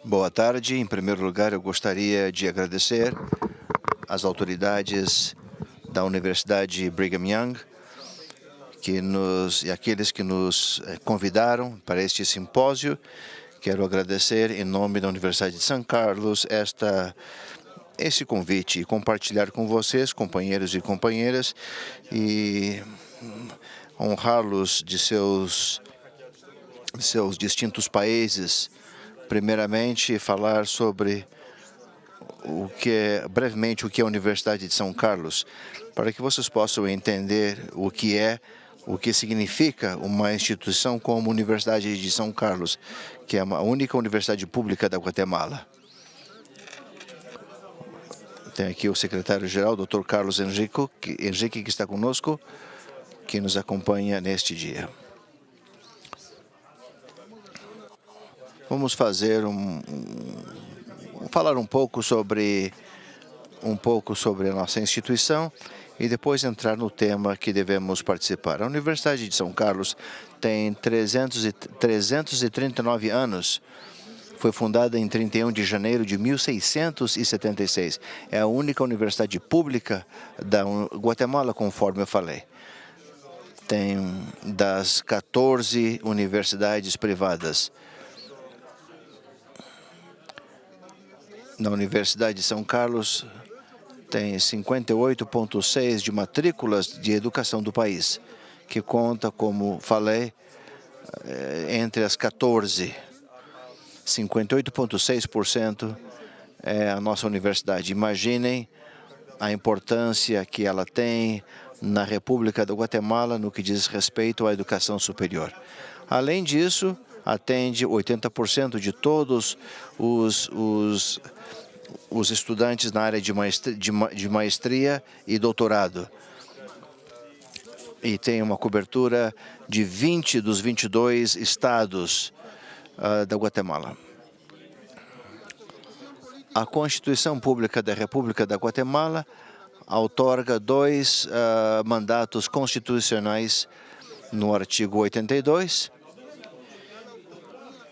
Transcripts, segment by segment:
Boa tarde. Em primeiro lugar, eu gostaria de agradecer às autoridades da Universidade Brigham Young e aqueles que nos convidaram para este simpósio. Quero agradecer, em nome da Universidade de São Carlos, esse convite e compartilhar com vocês, companheiros e companheiras, e honrá-los de seus distintos países. Primeiramente, falar sobre brevemente o que é a Universidade de São Carlos, para que vocês possam entender o que significa uma instituição como a Universidade de São Carlos, que é a única universidade pública da Guatemala. Tem aqui o secretário-geral, Dr. Carlos Henrique, que está conosco, que nos acompanha neste dia. Vamos falar um pouco sobre a nossa instituição e depois entrar no tema que devemos participar. A Universidade de São Carlos tem 339 anos. Foi fundada em 31 de janeiro de 1676. É a única universidade pública da Guatemala, conforme eu falei. Tem das 14 universidades privadas. Na Universidade de São Carlos, tem 58,6% de matrículas de educação do país, que conta, como falei, entre as 14. 58,6% é a nossa universidade. Imaginem a importância que ela tem na República da Guatemala no que diz respeito à educação superior. Além disso, atende 80% de todos os estudantes na área de maestria e doutorado. E tem uma cobertura de 20 dos 22 estados da Guatemala. A Constituição Pública da República da Guatemala outorga 2 mandatos constitucionais no artigo 82,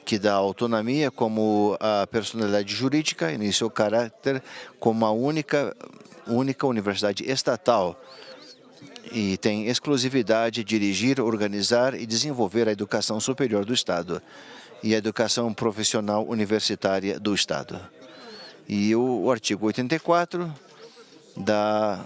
que dá autonomia como a personalidade jurídica e em seu caráter como a única universidade estatal, e tem exclusividade de dirigir, organizar e desenvolver a educação superior do Estado e a educação profissional universitária do Estado. E o artigo 84 dá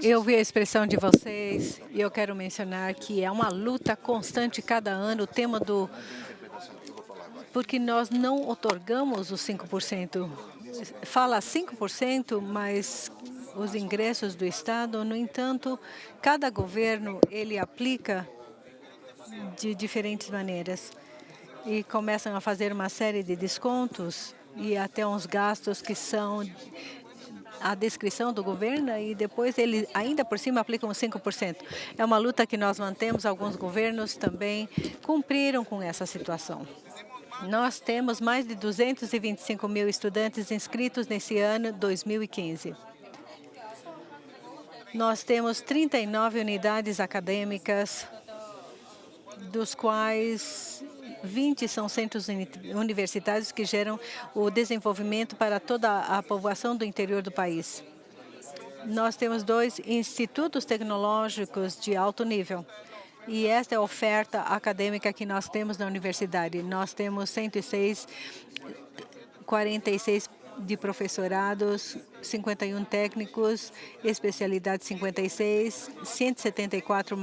Eu vi a expressão de vocês e eu quero mencionar que é uma luta constante cada ano, o tema porque nós não otorgamos os 5%. Fala 5%, mas os ingressos do Estado, no entanto, cada governo ele aplica de diferentes maneiras e começam a fazer uma série de descontos e até uns gastos que são a descrição do governo, e depois ele ainda por cima aplicam os 5%. É uma luta que nós mantemos, alguns governos também cumpriram com essa situação. Nós temos mais de 225 mil estudantes inscritos nesse ano 2015. Nós temos 39 unidades acadêmicas, dos quais 20 são centros universitários que geram o desenvolvimento para toda a população do interior do país. Nós temos 2 institutos tecnológicos de alto nível. E esta é a oferta acadêmica que nós temos na universidade. Nós temos 46 de professorados, 51 técnicos, especialidade 56, 174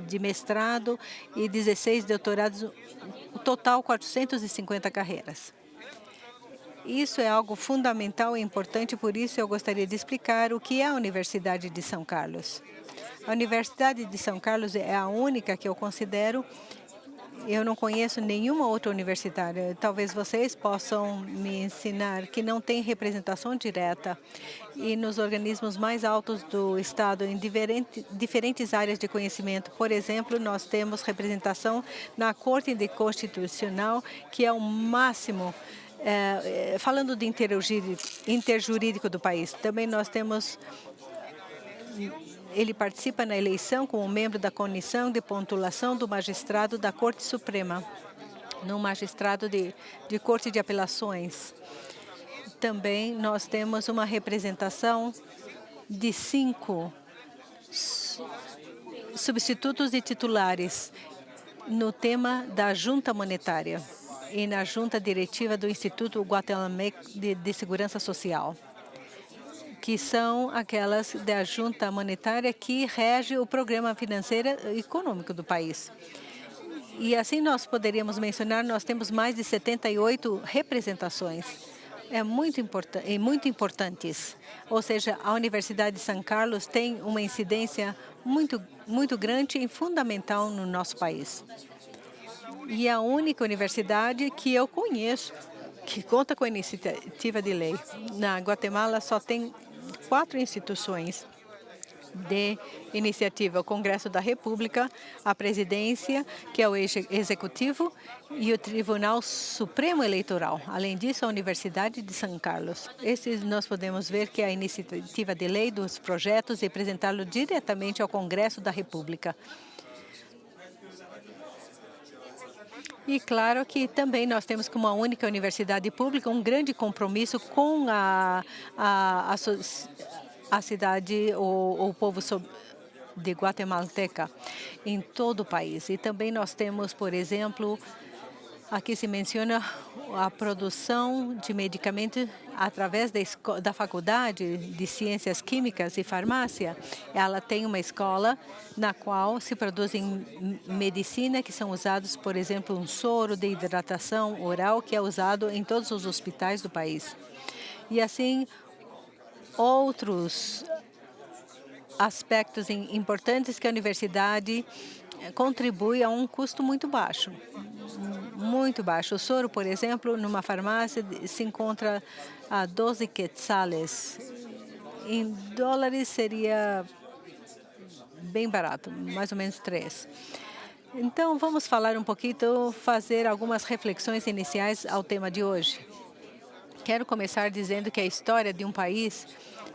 de mestrado e 16 doutorados, o total 450 carreiras. Isso é algo fundamental e importante, por isso eu gostaria de explicar o que é a Universidade de São Carlos. A Universidade de São Carlos é a única que eu considero. Eu não conheço nenhuma outra universitária. Talvez vocês possam me ensinar que não tem representação direta e nos organismos mais altos do Estado, em diferentes áreas de conhecimento. Por exemplo, nós temos representação na Corte Constitucional, que é o máximo Falando de interjurídico do país, também nós temos. Ele participa na eleição como membro da comissão de pontuação do magistrado da Corte Suprema, no magistrado de Corte de Apelações. Também nós temos uma representação de 5 substitutos e titulares no tema da junta monetária e na junta diretiva do Instituto Guatemalense de Segurança Social, que são aquelas da junta monetária que rege o programa financeiro e econômico do país. E assim nós poderíamos mencionar, nós temos mais de 78 representações. Muito importantes. Ou seja, a Universidade de São Carlos tem uma incidência muito grande e fundamental no nosso país. E é a única universidade que eu conheço que conta com a iniciativa de lei. Na Guatemala só tem 4 instituições de iniciativa: o Congresso da República, a Presidência, que é o Executivo, e o Tribunal Supremo Eleitoral. Além disso, a Universidade de São Carlos. Nós podemos ver que é a iniciativa de lei dos projetos e apresentá-lo diretamente ao Congresso da República. E claro que também nós temos, como a única universidade pública, um grande compromisso com a cidade, o povo de Guatemalteca em todo o país. E também nós temos, por exemplo, aqui se menciona a produção de medicamentos através da Faculdade de Ciências Químicas e Farmácia. Ela tem uma escola na qual se produzem medicina que são usados, por exemplo, um soro de hidratação oral que é usado em todos os hospitais do país. E assim, outros aspectos importantes que a universidade contribui a um custo muito baixo. Muito baixo. O soro, por exemplo, numa farmácia se encontra a 12 quetzales. Em dólares seria bem barato, mais ou menos 3. Então, vamos falar um pouquinho, fazer algumas reflexões iniciais ao tema de hoje. Quero começar dizendo que a história de um país,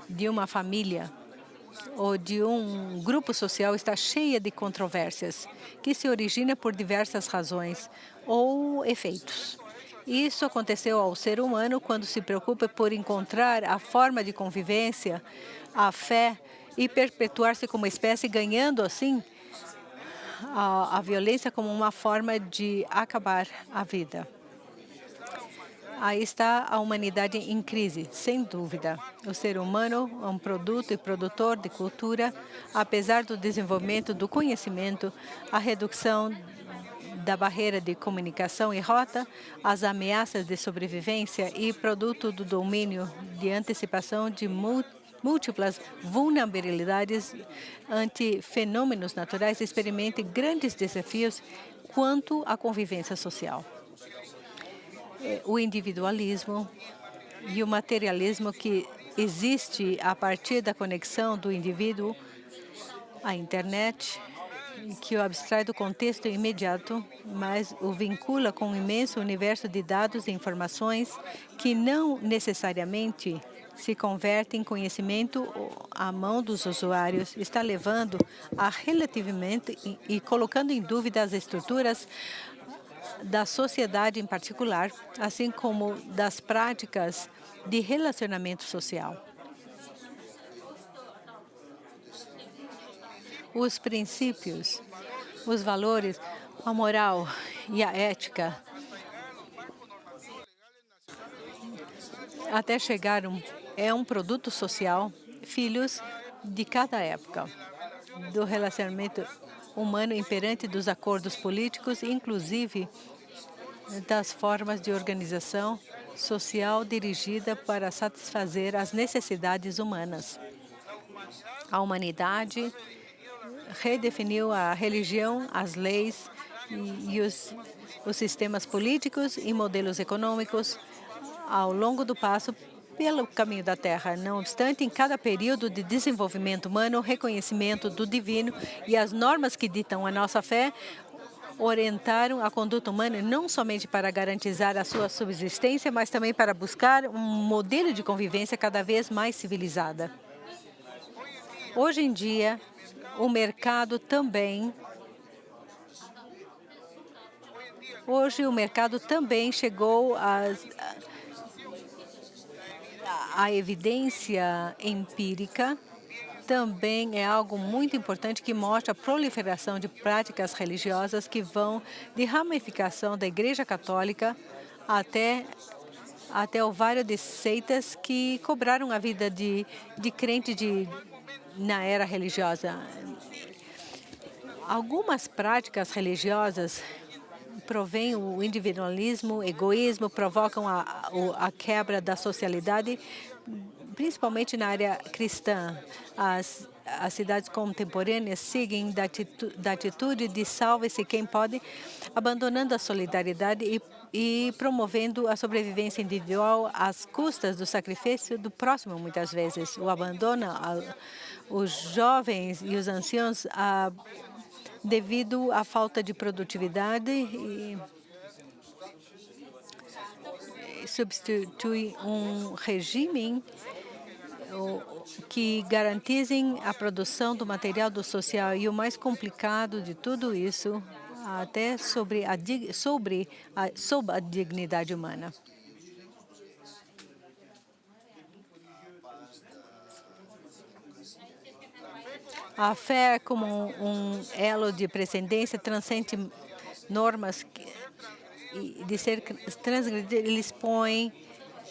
de uma família ou de um grupo social está cheia de controvérsias, que se origina por diversas razões ou efeitos. Isso aconteceu ao ser humano quando se preocupa por encontrar a forma de convivência, a fé e perpetuar-se como espécie, ganhando assim a violência como uma forma de acabar a vida. Aí está a humanidade em crise, sem dúvida. O ser humano é um produto e produtor de cultura, apesar do desenvolvimento do conhecimento, a redução da barreira de comunicação e rota, as ameaças de sobrevivência e produto do domínio de antecipação de múltiplas vulnerabilidades ante fenômenos naturais, experimente grandes desafios quanto à convivência social. O individualismo e o materialismo que existe a partir da conexão do indivíduo à internet, que o abstrai do contexto imediato, mas o vincula com um imenso universo de dados e informações que não necessariamente se converte em conhecimento à mão dos usuários, está levando a relativamente e colocando em dúvida as estruturas da sociedade em particular, assim como das práticas de relacionamento social. Os princípios, os valores, a moral e a ética, até chegar é um produto social, filhos de cada época, do relacionamento humano imperante dos acordos políticos, inclusive das formas de organização social dirigida para satisfazer as necessidades humanas. A humanidade redefiniu a religião, as leis e os sistemas políticos e modelos econômicos ao longo do passo pelo caminho da Terra. Não obstante, em cada período de desenvolvimento humano, o reconhecimento do divino e as normas que ditam a nossa fé orientaram a conduta humana não somente para garantizar a sua subsistência, mas também para buscar um modelo de convivência cada vez mais civilizada. Hoje em dia, o mercado também chegou à evidência empírica. Também é algo muito importante que mostra a proliferação de práticas religiosas que vão de ramificação da Igreja Católica até o vário de seitas que cobraram a vida de crente na era religiosa. Algumas práticas religiosas provêm o individualismo, o egoísmo, provocam a quebra da socialidade, principalmente na área cristã. As cidades contemporâneas seguem da atitude de salve-se quem pode, abandonando a solidariedade e promovendo a sobrevivência individual às custas do sacrifício do próximo, muitas vezes. O abandono os jovens e os anciãos devido à falta de produtividade e substitui um regime que garantizem a produção do material do social. E o mais complicado de tudo isso, até sobre a dignidade humana. A fé como um elo de precedência transcende normas de ser transgredido. Eles põem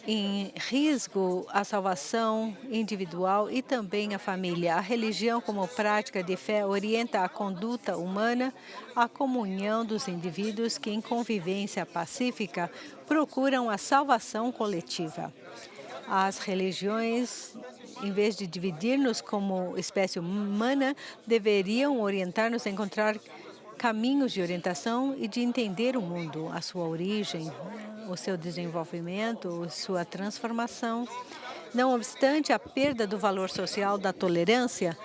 em risco a salvação individual e também a família. A religião, como prática de fé, orienta a conduta humana, a comunhão dos indivíduos que, em convivência pacífica, procuram a salvação coletiva. As religiões, em vez de dividir-nos como espécie humana, deveriam orientar-nos a encontrar caminhos de orientação e de entender o mundo, a sua origem, o seu desenvolvimento, sua transformação. Não obstante, a perda do valor social da tolerância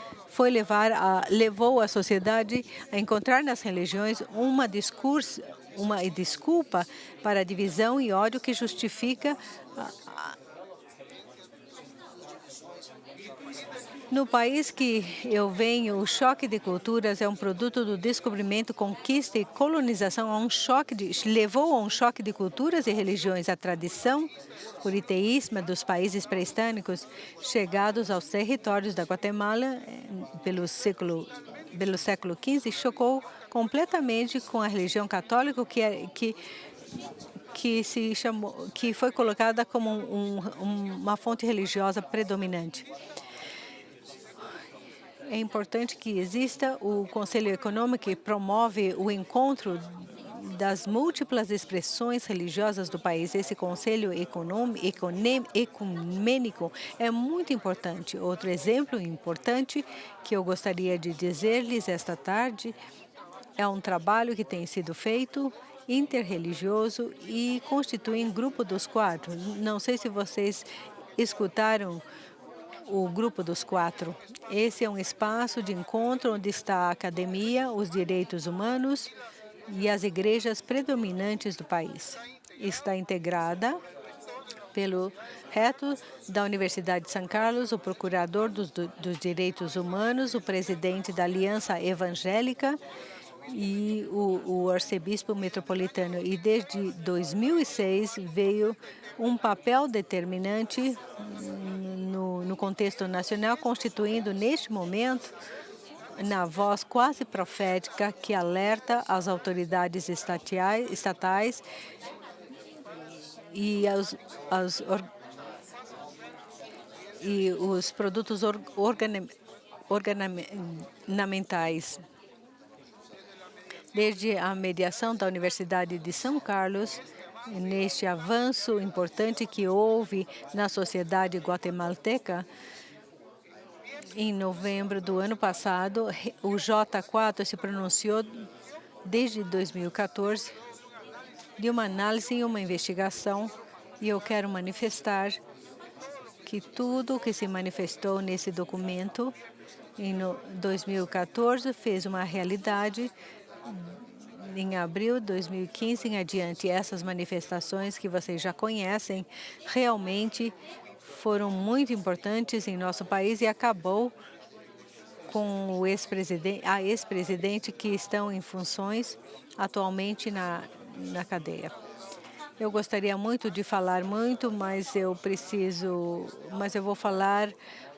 levou a sociedade a encontrar nas religiões uma desculpa para a divisão e ódio que justifica No país que eu venho, o choque de culturas é um produto do descobrimento, conquista e colonização. Levou a um choque de culturas e religiões. A tradição politeísta dos países pré-hispânicos chegados aos territórios da Guatemala pelo século XV chocou completamente com a religião católica que foi colocada como uma fonte religiosa predominante. É importante que exista o Conselho Econômico que promove o encontro das múltiplas expressões religiosas do país. Esse Conselho Ecumênico é muito importante. Outro exemplo importante que eu gostaria de dizer-lhes esta tarde é um trabalho que tem sido feito interreligioso e constitui um grupo dos quatro. Não sei se vocês escutaram o Grupo dos Quatro. Esse é um espaço de encontro onde está a academia, os direitos humanos e as igrejas predominantes do país. Está integrada pelo reto da Universidade de São Carlos, o procurador dos direitos humanos, o presidente da Aliança Evangélica e o arcebispo metropolitano. E desde 2006 veio um papel determinante no contexto nacional, constituindo neste momento na voz quase profética que alerta as autoridades estatais e os produtos ornamentais. Desde a mediação da Universidade de São Carlos, neste avanço importante que houve na sociedade guatemalteca, em novembro do ano passado, o J4 se pronunciou desde 2014 de uma análise e uma investigação, e eu quero manifestar que tudo o que se manifestou nesse documento em 2014 fez uma realidade em abril de 2015 em adiante. Essas manifestações que vocês já conhecem realmente foram muito importantes em nosso país e acabou com o ex-presidente que estão em funções atualmente na cadeia. Eu gostaria muito de falar muito, mas eu vou falar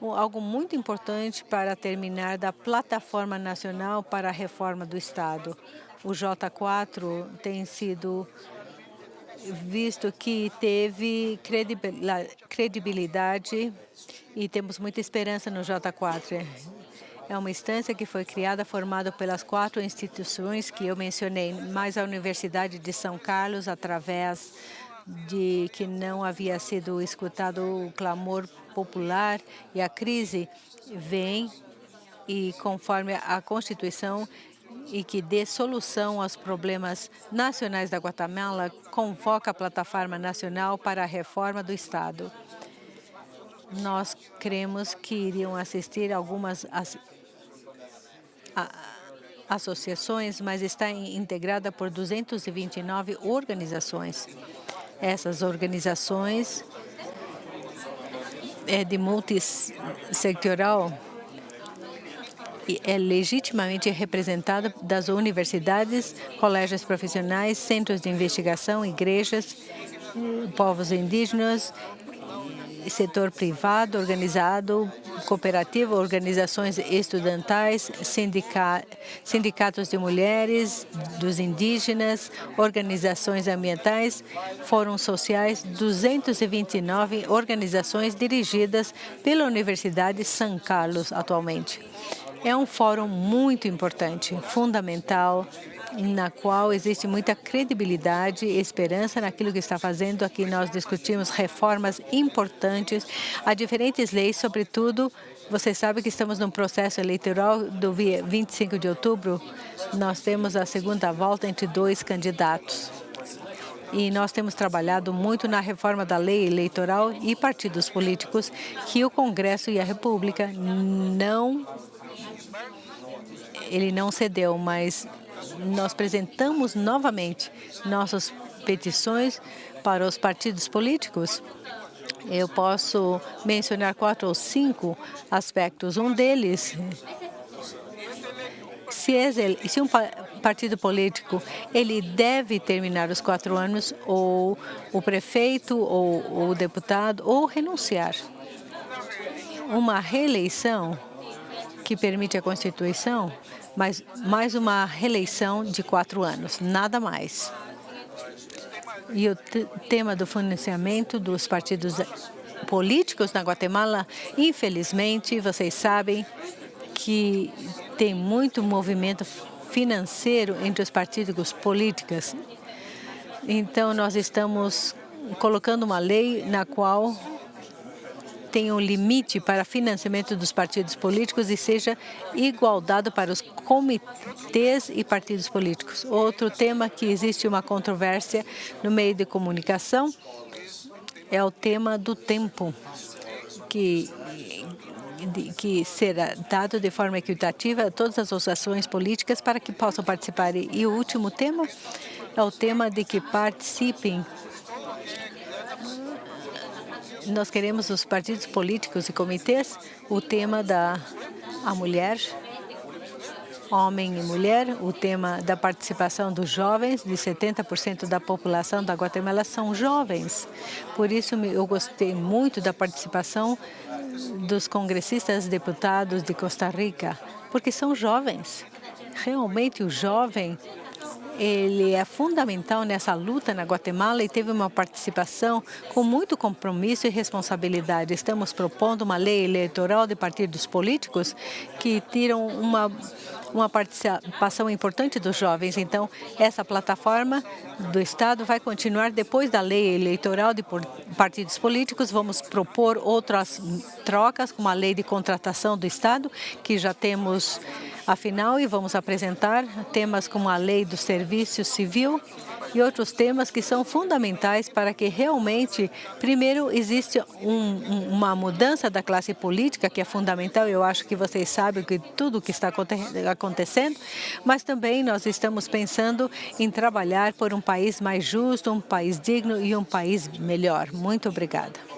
algo muito importante para terminar da Plataforma Nacional para a Reforma do Estado. O J4 tem sido visto que teve credibilidade e temos muita esperança no J4. É uma instância que foi criada, formada pelas 4 instituições que eu mencionei, mais a Universidade de São Carlos, através de que não havia sido escutado o clamor popular, e a crise vem e conforme a Constituição e que dê solução aos problemas nacionais da Guatemala, convoca a Plataforma Nacional para a Reforma do Estado. Nós cremos que iriam assistir algumas associações, mas está integrada por 229 organizações. Essas organizações de multissectoral e é legitimamente representada das universidades, colégios profissionais, centros de investigação, igrejas, povos indígenas, setor privado, organizado, cooperativa, organizações estudantais, sindicatos de mulheres, dos indígenas, organizações ambientais, fóruns sociais, 229 organizações dirigidas pela Universidade de São Carlos atualmente. É um fórum muito importante, fundamental, na qual existe muita credibilidade e esperança naquilo que está fazendo. Aqui nós discutimos reformas importantes a diferentes leis, sobretudo, você sabe que estamos num processo eleitoral do 25 de outubro, nós temos a segunda volta entre 2 candidatos. E nós temos trabalhado muito na reforma da lei eleitoral e partidos políticos que o Congresso e a República não cedeu, mas nós apresentamos novamente nossas petições para os partidos políticos. Eu posso mencionar 4 ou 5 aspectos. Um deles, se um partido político ele deve terminar os 4 anos, ou o prefeito, ou o deputado, ou renunciar. Uma reeleição que permite a Constituição, mas mais uma reeleição de 4 anos, nada mais. E o tema do financiamento dos partidos políticos na Guatemala, infelizmente, vocês sabem que tem muito movimento financeiro entre os partidos políticos. Então, nós estamos colocando uma lei na qual tem um limite para financiamento dos partidos políticos e seja igualdade para os comitês e partidos políticos. Outro tema que existe uma controvérsia no meio de comunicação é o tema do tempo, que será dado de forma equitativa a todas as associações políticas para que possam participar. E o último tema é o tema de que participem. Nós queremos os partidos políticos e comitês, o tema da mulher, homem e mulher, o tema da participação dos jovens, de 70% da população da Guatemala são jovens. Por isso, eu gostei muito da participação dos congressistas deputados de Costa Rica, porque são jovens. Realmente, o jovem ele é fundamental nessa luta na Guatemala e teve uma participação com muito compromisso e responsabilidade. Estamos propondo uma lei eleitoral de partidos políticos que tiram uma participação importante dos jovens. Então, essa plataforma do Estado vai continuar depois da lei eleitoral de partidos políticos. Vamos propor outras trocas, como a lei de contratação do Estado, que já temos afinal, e vamos apresentar temas como a lei do serviço civil e outros temas que são fundamentais para que realmente, primeiro, existe uma mudança da classe política, que é fundamental. Eu acho que vocês sabem que tudo o que está acontecendo, mas também nós estamos pensando em trabalhar por um país mais justo, um país digno e um país melhor. Muito obrigada.